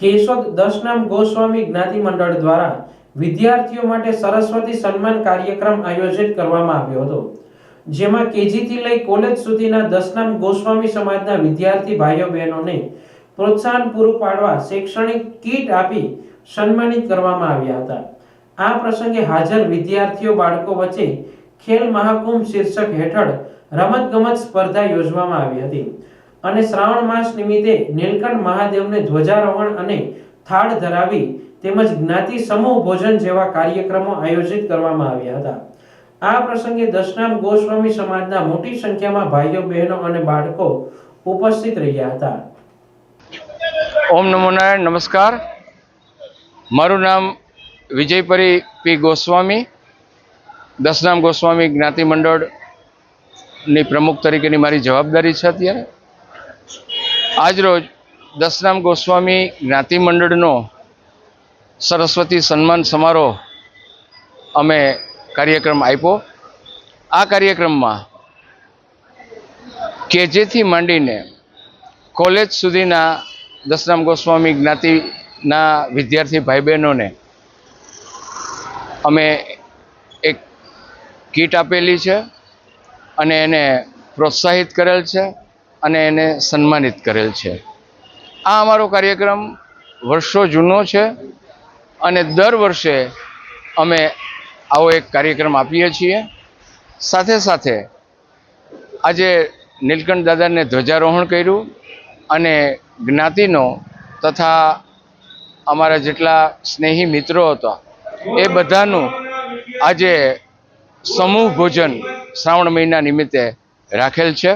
કેશોદ દશનામ ગોસ્વામી જ્ઞાતિ મંડળ દ્વારા વિદ્યાર્થીઓ માટે સરસ્વતી સન્માન કાર્યક્રમ આયોજિત કરવામાં આવ્યો હતો, જેમાં કેજી થી લઈ કોલેજ સુધીના દશનામ ગોસ્વામી સમાજના વિદ્યાર્થી ભાઈઓ બહેનોને પ્રોત્સાહન પૂરું પાડવા શૈક્ષણિક કીટ આપી સન્માનિત કરવામાં આવ્યા હતા। આ પ્રસંગે હાજર વિદ્યાર્થીઓ બાળકો વચ્ચે ખેલ મહાકુંભ શીર્ષક હેઠળ રમતગમત સ્પર્ધા યોજવામાં આવી હતી અને શ્રાવણ માસ નિમિત્તે નીલકંઠ મહાદેવને ધ્વજારોહણ અને થાળ ધરાવી તેમજ જ્ઞાતિ સમૂહ ભોજન જેવા કાર્યક્રમો આયોજિત કરવામાં આવ્યા હતા। આ પ્રસંગે દશનામ ગોસ્વામી સમાજના મોટી સંખ્યામાં ભાઈઓ બહેનો અને બાળકો ઉપસ્થિત રહ્યા હતા। ઓમ નમો નારાયણ। નમસ્કાર, મારું નામ વિજયપરી પી ગોસ્વામી, દશનામ ગોસ્વામી જ્ઞાતિ મંડળની પ્રમુખ તરીકેની મારી જવાબદારી છે। અત્યારે આજરોજ દશનામ ગોસ્વામી જ્ઞાતિ મંડળનો સરસ્વતી સન્માન સમારોહ અમે કાર્યક્રમ આપ્યો। આ કાર્યક્રમમાં કેજીથી માંડીને કોલેજ સુધીના દશનામ ગોસ્વામી જ્ઞાતિના વિદ્યાર્થી ભાઈ બહેનોને અમે એક કીટ આપેલી છે અને એને પ્રોત્સાહિત કરેલ છે અને એને સન્માનિત કરેલ છે। આ અમારો કાર્યક્રમ વર્ષો જૂનો છે અને દર વર્ષે અમે આવો એક કાર્યક્રમ આપીએ છીએ। સાથે સાથે આજે નીલકંઠ દાદાને ધ્વજારોહણ કર્યું અને જ્ઞાતિનો તથા અમારા જેટલા સ્નેહી મિત્રો હતા એ બધાનું આજે સમૂહ ભોજન શ્રાવણ મહિના નિમિત્તે રાખેલ છે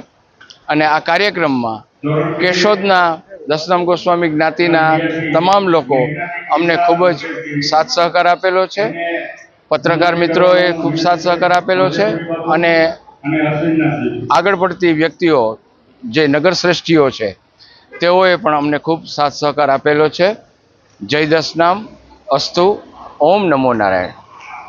અને આ કાર્યક્રમમાં કેશોદના દશનામ ગોસ્વામી જ્ઞાતિના તમામ લોકો અમને ખૂબ જ સાથ સહકાર આપેલો છે। પત્રકાર મિત્રોએ ખૂબ સાથ સહકાર આપેલો છે અને આગળ પડતી વ્યક્તિઓ જે નગર શ્રેષ્ઠીઓ છે તેઓએ પણ અમને ખૂબ સાથ સહકાર આપેલો છે। જય દશનામ, અસ્તુ, ઓમ નમો નારાયણ।